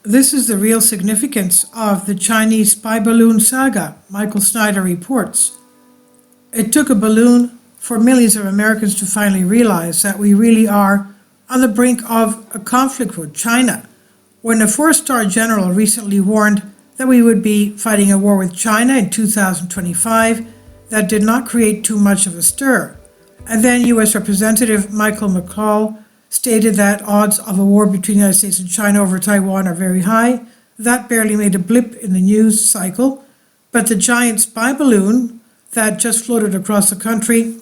This is the real significance of the Chinese spy balloon saga, Michael Snyder reports. It took a balloon for millions of Americans to finally realize that we really are on the brink of a conflict with China. When a four-star general recently warned that we would be fighting a war with China in 2025, that did not create too much of a stir. And then U.S. Representative Michael McCall stated that odds of a war between the United States and China over Taiwan are very high. That barely made a blip in the news cycle. But the giant spy balloon that just floated across the country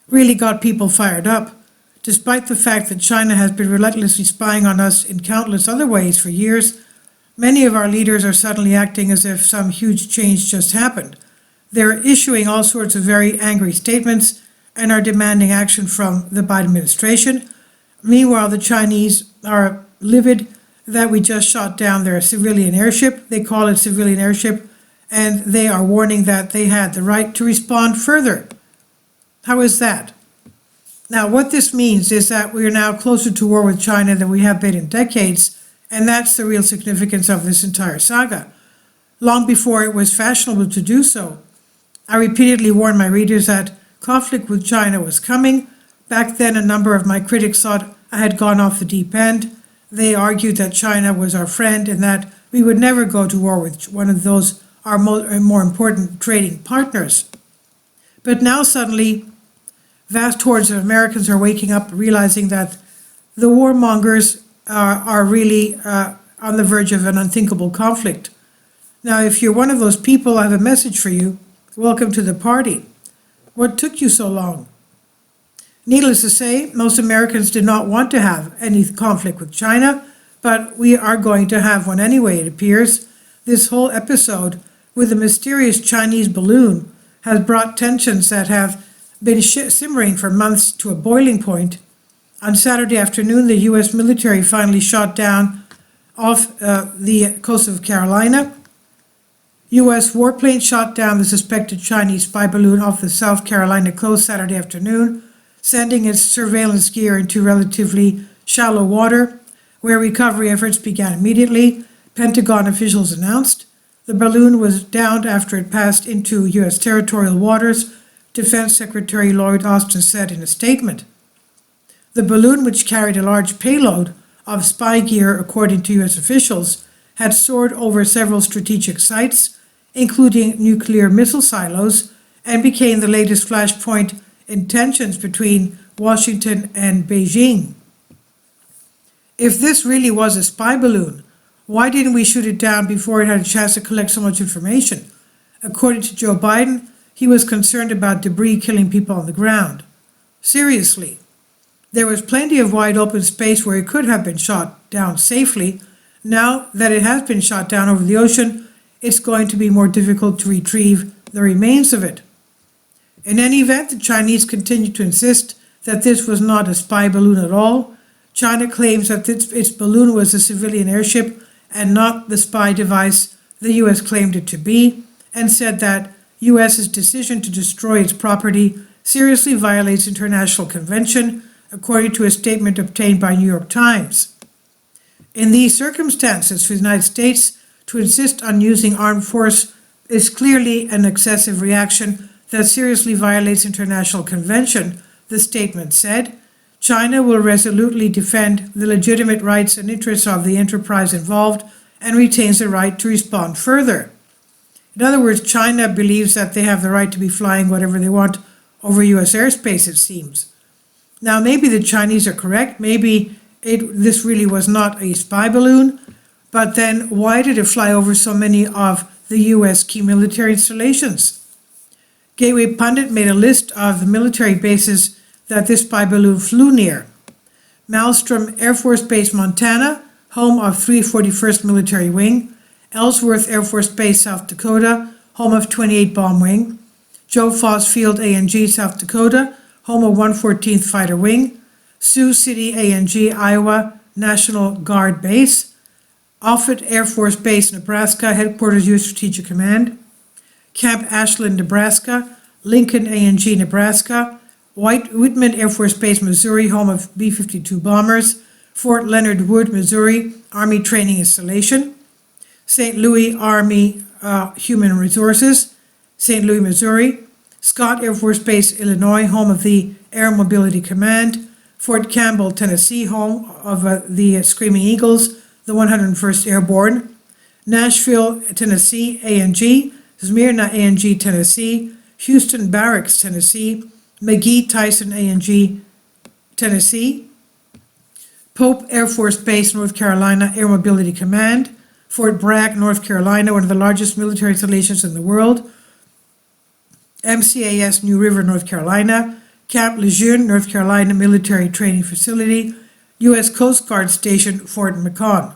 really got people fired up, despite the fact that China has been relentlessly spying on us in countless other ways for years. Many of our leaders are suddenly acting as if some huge change just happened. They're issuing all sorts of very angry statements and are demanding action from the Biden administration. Meanwhile, the Chinese are livid that we just shot down their civilian airship. They call it civilian airship, and they are warning that they had the right to respond further. How is that? Now, what this means is that we are now closer to war with China than we have been in decades, and that's the real significance of this entire saga. Long before it was fashionable to do so, I repeatedly warned my readers that conflict with China was coming. Back then, a number of my critics thought I had gone off the deep end. They argued that China was our friend and that we would never go to war with one of those, our more important trading partners. But now suddenly, vast hordes of Americans are waking up, realizing that the warmongers are really on the verge of an unthinkable conflict. Now, if you're one of those people, I have a message for you. Welcome to the party. What took you so long? Needless to say, most Americans did not want to have any conflict with China, but we are going to have one anyway, it appears. This whole episode with the mysterious Chinese balloon has brought tensions that have been simmering for months to a boiling point. On Saturday afternoon, the U.S. military finally shot down off the coast of Carolina. U.S. warplane shot down the suspected Chinese spy balloon off the South Carolina coast Saturday afternoon, sending its surveillance gear into relatively shallow water, where recovery efforts began immediately, Pentagon officials announced. The balloon was downed after it passed into U.S. territorial waters, Defense Secretary Lloyd Austin said in a statement. The balloon, which carried a large payload of spy gear, according to U.S. officials, had soared over several strategic sites, including nuclear missile silos, and became the latest flashpoint in tensions between Washington and Beijing. If this really was a spy balloon, why didn't we shoot it down before it had a chance to collect so much information? According to Joe Biden, he was concerned about debris killing people on the ground. Seriously, there was plenty of wide open space where it could have been shot down safely. Now that it has been shot down over the ocean, it's going to be more difficult to retrieve the remains of it. In any event, the Chinese continue to insist that this was not a spy balloon at all. China claims that its balloon was a civilian airship and not the spy device the U.S. claimed it to be, and said that U.S.'s decision to destroy its property seriously violates international convention, according to a statement obtained by New York Times. In these circumstances, for the United States to insist on using armed force is clearly an excessive reaction that seriously violates international convention, the statement said. China will resolutely defend the legitimate rights and interests of the enterprise involved and retains the right to respond further. In other words, China believes that they have the right to be flying whatever they want over U.S. airspace, it seems. Now, maybe the Chinese are correct. Maybe this really was not a spy balloon. But then why did it fly over so many of the U.S. key military installations? Gateway Pundit made a list of the military bases that this spy balloon flew near. Malmstrom Air Force Base, Montana, home of 341st Military Wing. Ellsworth Air Force Base, South Dakota, home of 28 Bomb Wing. Joe Foss Field, A&G, South Dakota, home of 114th Fighter Wing. Sioux City, A&G, Iowa, National Guard Base. Offutt Air Force Base, Nebraska, headquarters U.S. Strategic Command. Camp Ashland, Nebraska. Lincoln, A&G, Nebraska. Whitman Air Force Base, Missouri, home of B-52 bombers. Fort Leonard Wood, Missouri, Army Training Installation, St. Louis Army Human Resources, St. Louis, Missouri, Scott Air Force Base, Illinois, home of the Air Mobility Command, Fort Campbell, Tennessee, home of the Screaming Eagles, the 101st Airborne, Nashville, Tennessee, A&G, Smyrna, A&G, Tennessee, Houston Barracks, Tennessee, McGee Tyson, A&G, Tennessee, Pope Air Force Base, North Carolina, Air Mobility Command, Fort Bragg, North Carolina, one of the largest military installations in the world, MCAS, New River, North Carolina, Camp Lejeune, North Carolina Military Training Facility, U.S. Coast Guard Station, Fort McCon.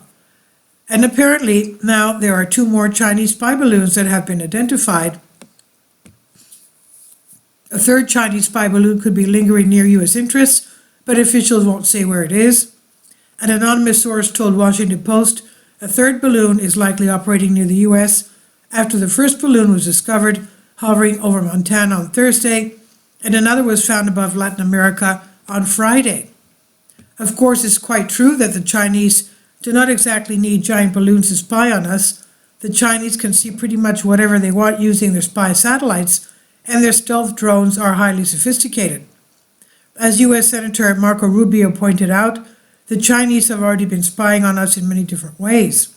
And apparently now there are 2 more Chinese spy balloons that have been identified. A 3rd Chinese spy balloon could be lingering near U.S. interests, but officials won't say where it is. An anonymous source told Washington Post a 3rd balloon is likely operating near the U.S. after the first balloon was discovered hovering over Montana on Thursday, and another was found above Latin America on Friday. Of course, it's quite true that the Chinese do not exactly need giant balloons to spy on us. The Chinese can see pretty much whatever they want using their spy satellites, and their stealth drones are highly sophisticated. As U.S. Senator Marco Rubio pointed out, the Chinese have already been spying on us in many different ways.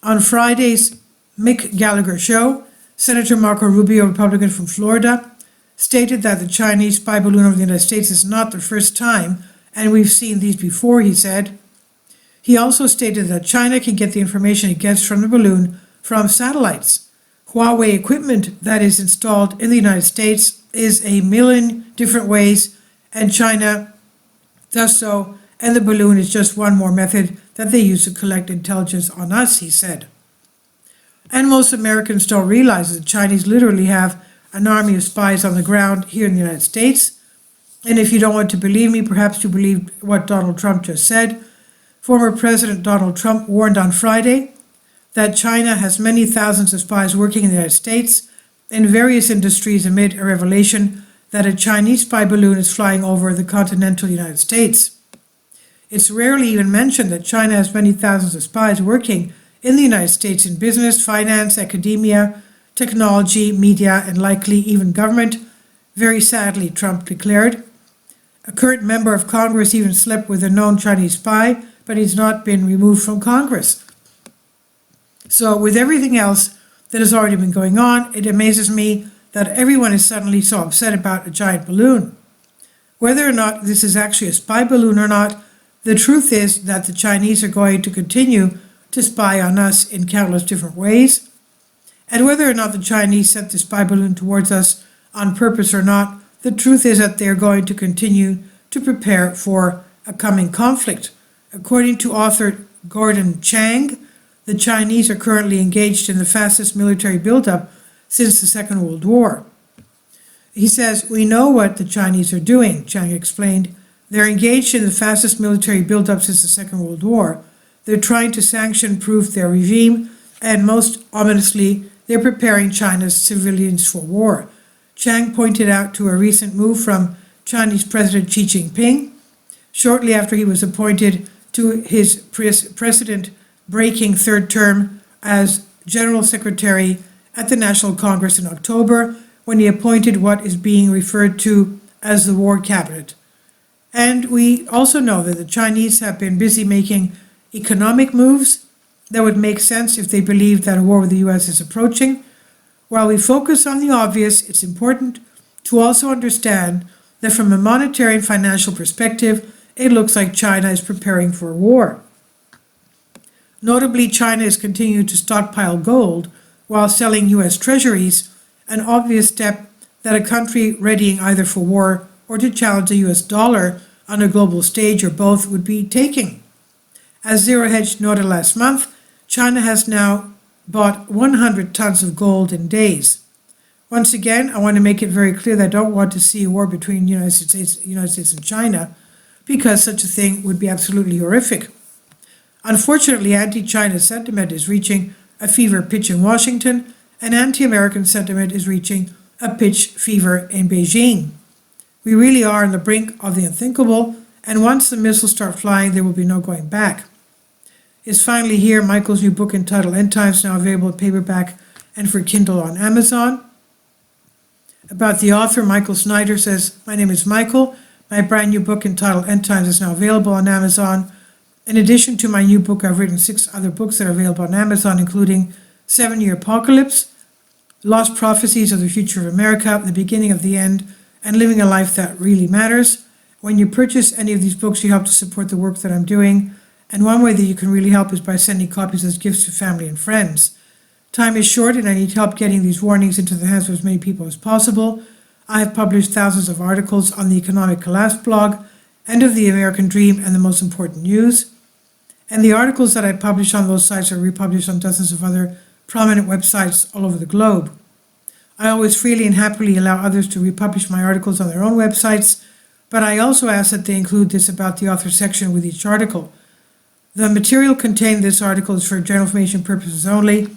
On Friday's Mick Gallagher show, Senator Marco Rubio, Republican from Florida, stated that the Chinese spy balloon over the United States is not the first time, and we've seen these before, he said. He also stated that China can get the information it gets from the balloon from satellites. Huawei equipment that is installed in the United States is a million different ways, and China does so, and the balloon is just one more method that they use to collect intelligence on us, he said. And most Americans don't realize that the Chinese literally have an army of spies on the ground here in the United States. And if you don't want to believe me, perhaps you believe what Donald Trump just said. Former President Donald Trump warned on Friday that China has many thousands of spies working in the United States in various industries amid a revelation that a Chinese spy balloon is flying over the continental United States. It's rarely even mentioned that China has many thousands of spies working in the United States in business, finance, academia, technology, media, and likely even government. Very sadly, Trump declared. A current member of Congress even slept with a known Chinese spy, but he's not been removed from Congress. So with everything else that has already been going on, it amazes me that everyone is suddenly so upset about a giant balloon. Whether or not this is actually a spy balloon or not, the truth is that the Chinese are going to continue to spy on us in countless different ways. And whether or not the Chinese sent the spy balloon towards us on purpose or not, the truth is that they're going to continue to prepare for a coming conflict. According to author Gordon Chang, the Chinese are currently engaged in the fastest military buildup since the Second World War. He says, "We know what the Chinese are doing," Chang explained. "They're engaged in the fastest military buildup since the Second World War. They're trying to sanction-proof their regime, and most ominously, they're preparing China's civilians for war." Chang pointed out to a recent move from Chinese President Xi Jinping shortly after he was appointed to his precedent-breaking 3rd term as General Secretary at the National Congress in October, when he appointed what is being referred to as the War Cabinet. And we also know that the Chinese have been busy making economic moves that would make sense if they believed that a war with the U.S. is approaching. While we focus on the obvious, it's important to also understand that from a monetary and financial perspective, it looks like China is preparing for a war. Notably, China is continuing to stockpile gold while selling U.S. treasuries, an obvious step that a country readying either for war or to challenge the U.S. dollar on a global stage or both would be taking. As Zero Hedge noted last month, China has now bought 100 tons of gold in days. Once again, I want to make it very clear that I don't want to see a war between the United States and China, because such a thing would be absolutely horrific. Unfortunately, anti-China sentiment is reaching a fever pitch in Washington, and anti-American sentiment is reaching a pitch fever in Beijing. We really are on the brink of the unthinkable, and once the missiles start flying, there will be no going back. is finally here. Michael's new book entitled End Times, now available in paperback and for Kindle on Amazon. About the author, Michael Snyder says, "My name is Michael. My brand new book entitled End Times is now available on Amazon. In addition to my new book, I've written 6 other books that are available on Amazon, including 7-Year Apocalypse, Lost Prophecies of the Future of America, The Beginning of the End, and Living a Life That Really Matters. When you purchase any of these books, you help to support the work that I'm doing. And one way that you can really help is by sending copies as gifts to family and friends. Time is short and I need help getting these warnings into the hands of as many people as possible. I have published thousands of articles on the Economic Collapse blog, End of the American Dream, and The Most Important News. And the articles that I publish on those sites are republished on dozens of other prominent websites all over the globe. I always freely and happily allow others to republish my articles on their own websites, but I also ask that they include this about the author section with each article. The material contained in this article is for general information purposes only,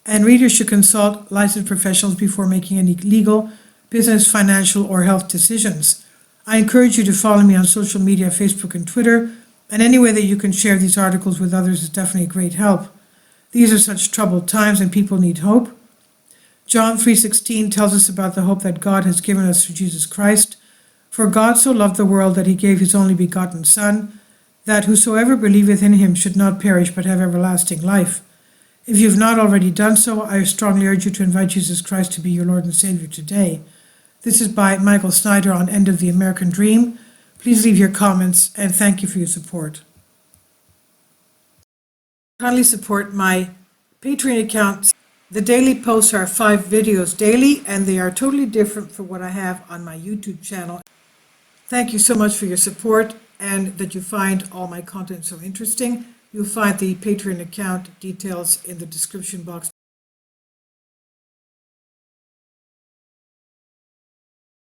and readers should consult licensed professionals before making any legal, business, financial, or health decisions. I encourage you to follow me on social media, Facebook and Twitter, and any way that you can share these articles with others is definitely a great help. These are such troubled times and people need hope. John 3:16 tells us about the hope that God has given us through Jesus Christ. For God so loved the world that he gave his only begotten Son, that whosoever believeth in him should not perish but have everlasting life. If you have not already done so, I strongly urge you to invite Jesus Christ to be your Lord and Savior today. This is by Michael Snyder on End of the American Dream. Please leave your comments and thank you for your support. Kindly support my Patreon account. The daily posts are 5 videos daily and they are totally different from what I have on my YouTube channel. Thank you so much for your support and that you find all my content so interesting. You'll find the Patreon account details in the description box